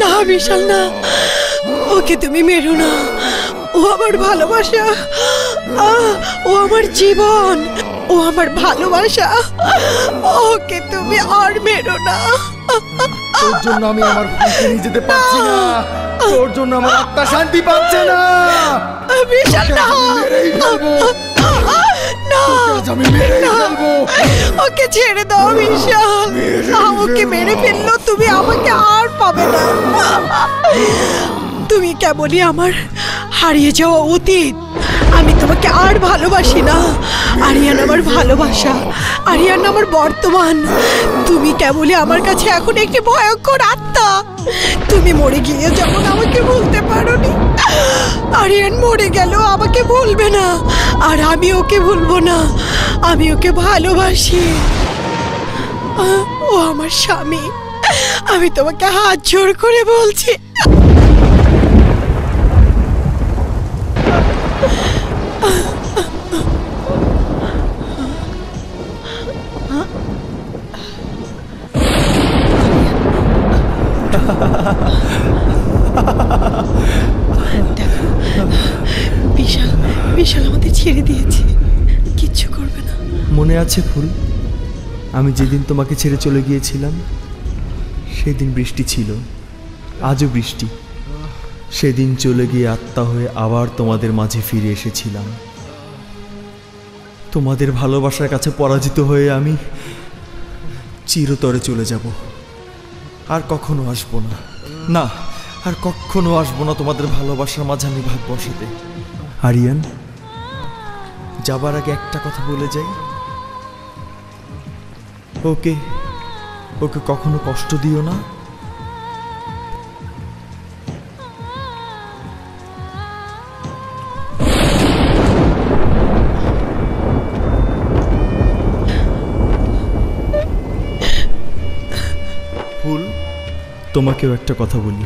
না বিশাল না, ওকে তুমি মেরো না। ও আমার ভালোবাসা, ও আমার জীবন, ও আমার ভালোবাসা। ওকে তুমি আর মেরো না। তোর জন্য আমি আমার ফুলকে নিয়ে যেতে পারছি না, তোর জন্য আমার আত্মা শান্তি পাচ্ছে না। বিশাল না, ওকে ছেড়ে দাও বিশাল। ওকে মেরে ফেললো তুমি আমাকে আর পাবে না। তুমি কেবলই আমার হারিয়ে যাওয়া অতীত। আমি তোমাকে আর ভালোবাসি না। আরিয়ান আমার ভালোবাসা, আরিয়ান আমার বর্তমান। তুমি কেবলই আমার কাছে এখন একটি ভয়ঙ্কর আত্মা। তুমি মরে গিয়ে যখন আমাকে ভুলতে পারোনি, আরিয়ান মরে গেল আমাকে ভুলবে না, আর আমি ওকে ভুলবো না। আমি ওকে ভালোবাসি, ও আমার স্বামী। আমি তোমাকে হাত জোড় করে বলছি, বিশাল বিশাল আমাদের ছেড়ে দিয়েছে, কিচ্ছু করবে না। মনে আছে ফুল, আমি যেদিন তোমাকে ছেড়ে চলে গিয়েছিলাম সেদিন বৃষ্টি ছিল, আজও বৃষ্টি। সেদিন চলে গিয়ে আত্মা হয়ে আবার তোমাদের মাঝে ফিরে এসেছিলাম। তোমাদের ভালোবাসার কাছে পরাজিত হয়ে আমি চিরতরে চলে যাব, আর কখনো আসবো না। না, আর কখনো আসবো না তোমাদের ভালোবাসার মাঝে আমি ভাগ বসাতে। আরিয়ান, যাবার আগে একটা কথা বলে যাই, ওকে ওকে কখনো কষ্ট দিও না। ফুল, তোমাকেও একটা কথা বলি,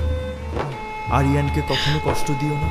আরিয়ানকে কখনো কষ্ট দিও না।